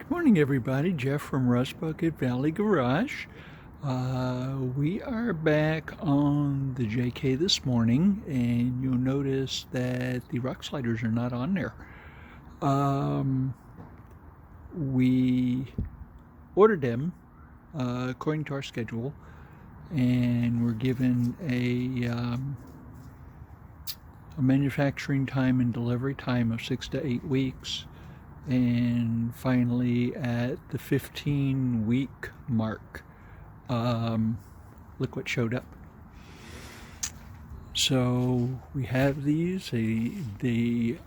Good morning, everybody. Jeff from Rust Bucket Valley Garage. We are back on the JK this morning, and you'll notice that the rock sliders are not on there. We ordered them according to our schedule, and we're given a manufacturing time and delivery time of 6 to 8 weeks. And finally, at the 15-week mark, look what showed up. So we have these. We've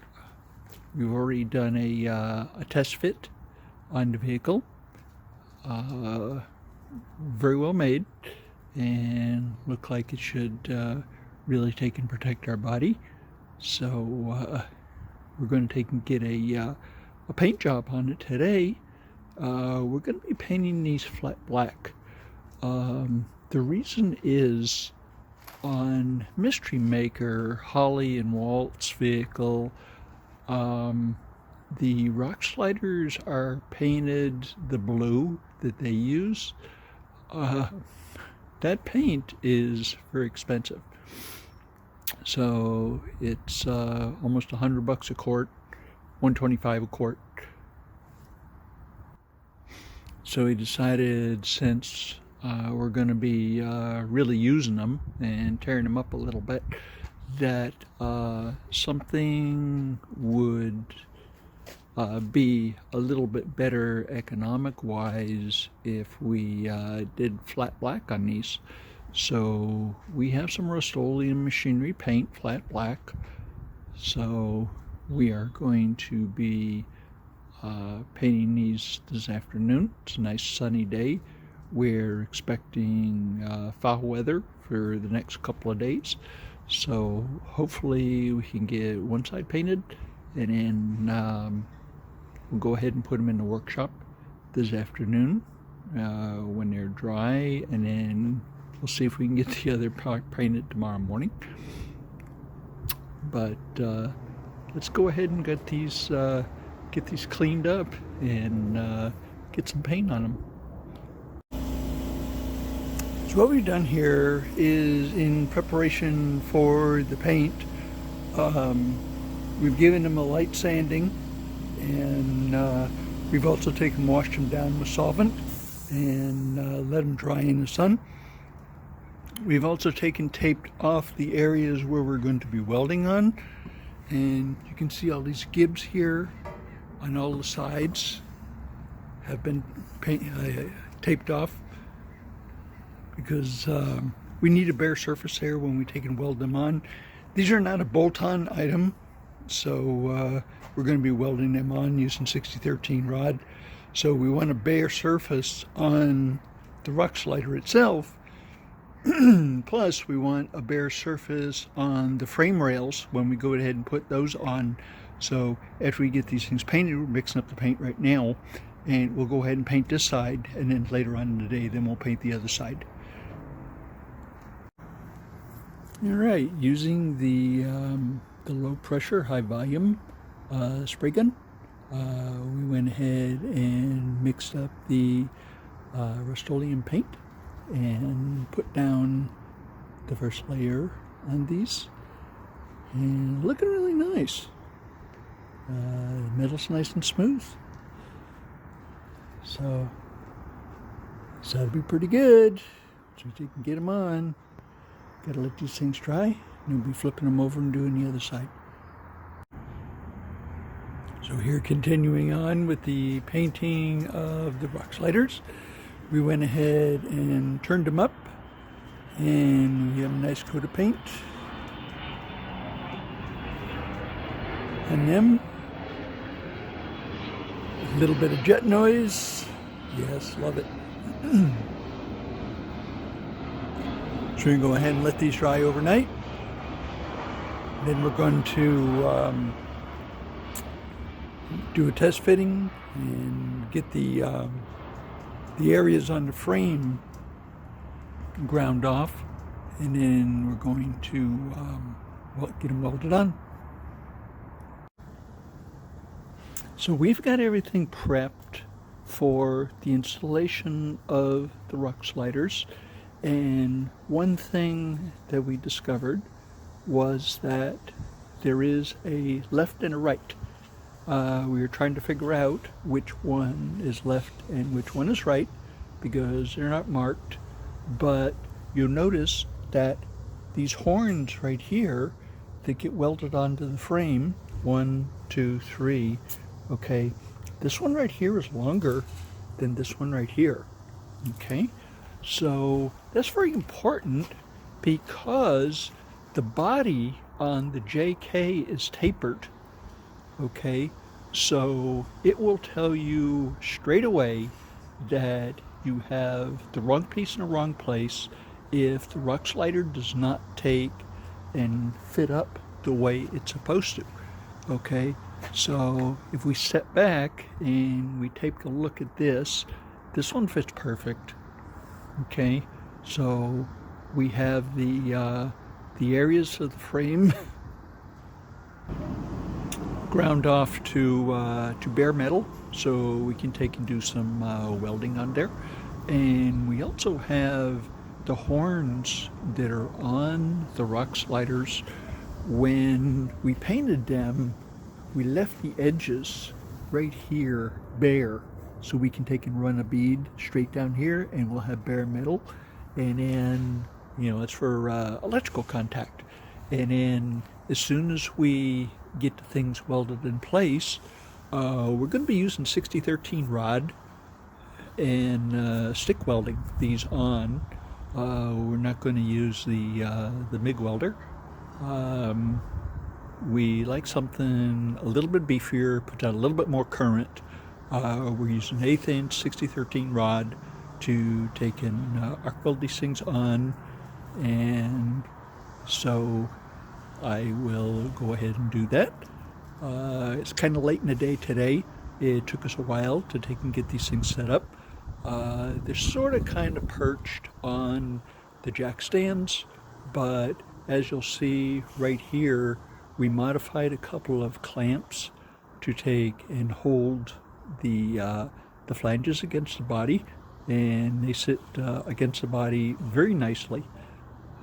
already done a test fit on the vehicle. Very well made, and look like it should really take and protect our body. So we're going to take and get a paint job on it today. We're going to be painting these flat black. The reason is on Mystery Maker, Holly and Walt's vehicle, the rock sliders are painted the blue that they use. That paint is very expensive. So it's almost $100 a quart. $125 a quart. So we decided, since we're going to be really using them and tearing them up a little bit, that something would be a little bit better economic wise if we did flat black on these. So we have some Rust-Oleum machinery paint, flat black. So we are going to be painting these this afternoon. It's a nice sunny day. We're expecting foul weather for the next couple of days. So hopefully we can get one side painted, and then we'll go ahead and put them in the workshop this afternoon when they're dry, and then we'll see if we can get the other part painted tomorrow morning. But let's go ahead and get these cleaned up and get some paint on them. So what we've done here is, in preparation for the paint, we've given them a light sanding, and we've also washed them down with solvent and let them dry in the sun. We've also taped off the areas where we're going to be welding on. And you can see all these gibs here on all the sides have been taped off, because we need a bare surface there when we take and weld them on. These are not a bolt-on item, so we're going to be welding them on using 6013 rod. So we want a bare surface on the rock slider itself. Plus, we want a bare surface on the frame rails when we go ahead and put those on. So after we get these things painted, we're mixing up the paint right now, and we'll go ahead and paint this side, and then later on in the day, then we'll paint the other side. All right, using the low pressure, high volume spray gun, we went ahead and mixed up the Rust-Oleum paint and put down the first layer on these, and looking really nice. The metal's nice and smooth, so that'll be pretty good. So you can get them on. Gotta let these things dry, and we'll be flipping them over and doing the other side. So here, continuing on with the painting of the rock sliders, we went ahead and turned them up, and we have a nice coat of paint on them. A little bit of jet noise. Yes, love it. So we're going to go ahead and let these dry overnight. Then we're going to do a test fitting and get the areas on the frame ground off, and then we're going to get them welded on. So we've got everything prepped for the installation of the ruck sliders. And one thing that we discovered was that there is a left and a right. We were trying to figure out which one is left and which one is right because they're not marked, but you'll notice that these horns right here that get welded onto the frame, 1, 2, 3, okay, this one right here is longer than this one right here, okay? So that's very important because the body on the JK is tapered, okay? So it will tell you straight away that you have the wrong piece in the wrong place if the ruck slider does not take and fit up the way it's supposed to, okay? So if we step back and we take a look at this one fits perfect, okay? So we have the areas of the frame ground off to bare metal, so we can take and do some welding on there. And we also have the horns that are on the ruck sliders. When we painted them, we left the edges right here bare, so we can take and run a bead straight down here and we'll have bare metal. And then, you know, it's for electrical contact. And then as soon as we get the things welded in place, we're going to be using 6013 rod and stick welding these on. We're not going to use the MIG welder. We like something a little bit beefier, put out a little bit more current. We're using 1/8 inch 6013 rod to take and arc weld these things on, and so I will go ahead and do that. It's kind of late in the day today. It took us a while to take and get these things set up. They're sort of kind of perched on the jack stands, but as you'll see right here, we modified a couple of clamps to take and hold the flanges against the body, and they sit against the body very nicely.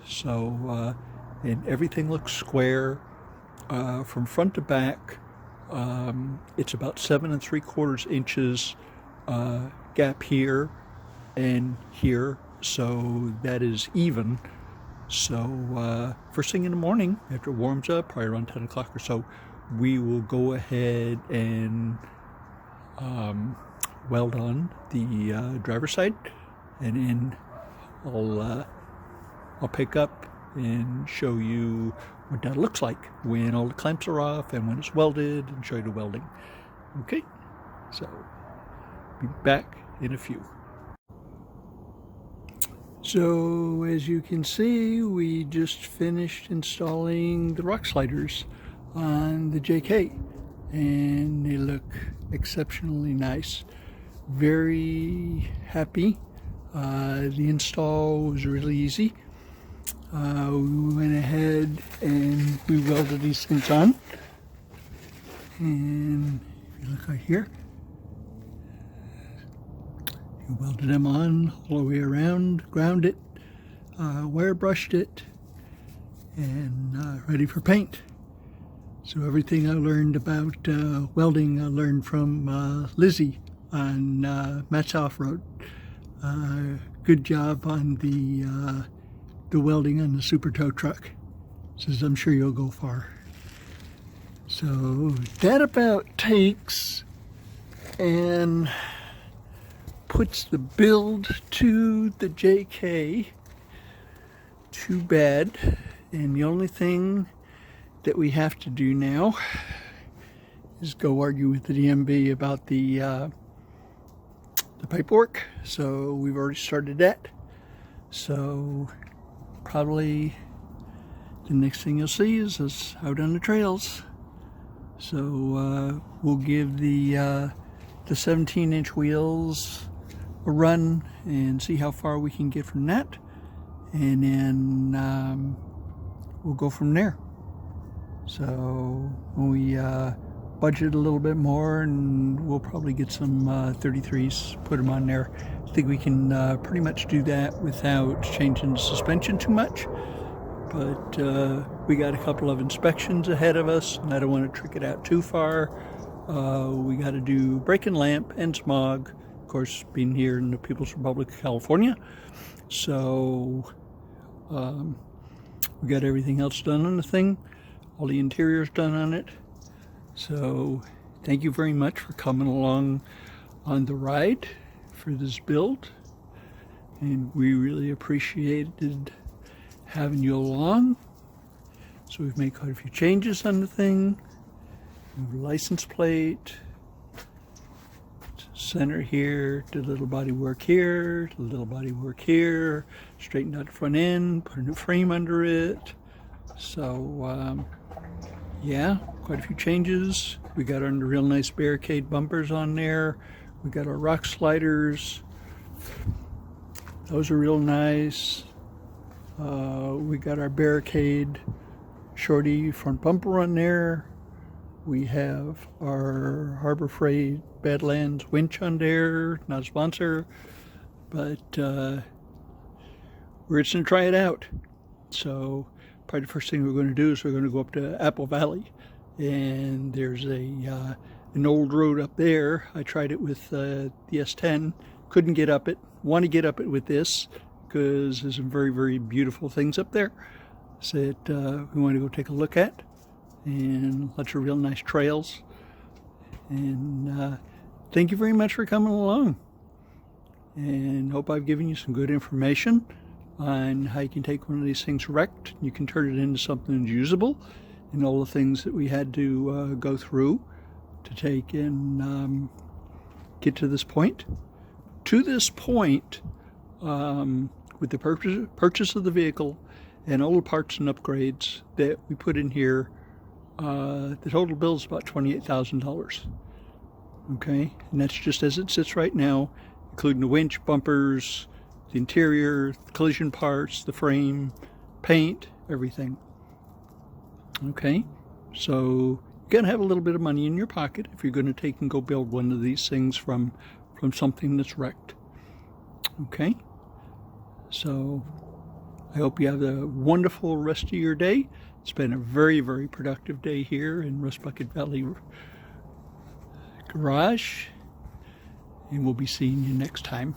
So and everything looks square from front to back. It's about 7 3/4 inches gap here and here, so that is even. So first thing in the morning, after it warms up, probably around 10 o'clock or so, we will go ahead and weld on the driver's side, and then I'll pick up and show you what that looks like when all the clamps are off and when it's welded, and show you the welding. Okay, so be back in a few. So as you can see, we just finished installing the ruck sliders on the JK, and they look exceptionally nice. Very happy. The install was really easy. We went ahead and we welded these things on, and if you look right here, we welded them on all the way around, ground it, wire brushed it, and ready for paint. So everything I learned about welding, I learned from Lizzie on Matt's Off-Road. Good job on the welding on the Super Tow Truck. Says I'm sure you'll go far. So that about takes and puts the build to the JK. Too bad. And the only thing that we have to do now is go argue with the DMV about the paperwork. So we've already started that. So probably the next thing you'll see is us out on the trails. So we'll give the 17-inch wheels a run and see how far we can get from that, and then we'll go from there. So when budget a little bit more, and we'll probably get some 33s, put them on there. I think we can pretty much do that without changing the suspension too much. But we got a couple of inspections ahead of us, and I don't want to trick it out too far. We got to do brake and lamp and smog, of course, being here in the People's Republic of California. So we got everything else done on the thing, all the interiors done on it. So thank you very much for coming along on the ride for this build, and we really appreciated having you along. So we've made quite a few changes on the thing. New license plate, center here, did a little body work here, did a little body work here, straightened out the front end, put a new frame under it. So yeah, quite a few changes. We got our real nice barricade bumpers on there. We got our rock sliders. Those are real nice. We got our barricade shorty front bumper on there. We have our Harbor Freight Badlands winch on there. Not a sponsor, but we're just gonna try it out. So probably the first thing we're going to do is we're going to go up to Apple Valley, and there's an old road up there. I tried it with the S10, couldn't get up it. Want to get up it with this because there's some very, very beautiful things up there that we want to go take a look at, and lots of real nice trails. And thank you very much for coming along, and hope I've given you some good information on how you can take one of these things wrecked, you can turn it into something usable, and all the things that we had to go through to take and get to this point. To this point, with the purchase of the vehicle and all the parts and upgrades that we put in here, the total bill is about $28,000. Okay, and that's just as it sits right now, including the winch, bumpers, the interior, the collision parts, the frame, paint, everything. Okay, so you're gonna have a little bit of money in your pocket if you're gonna take and go build one of these things from something that's wrecked. Okay, so I hope you have a wonderful rest of your day. It's been a very, very productive day here in Rust Bucket Valley Garage, and we'll be seeing you next time.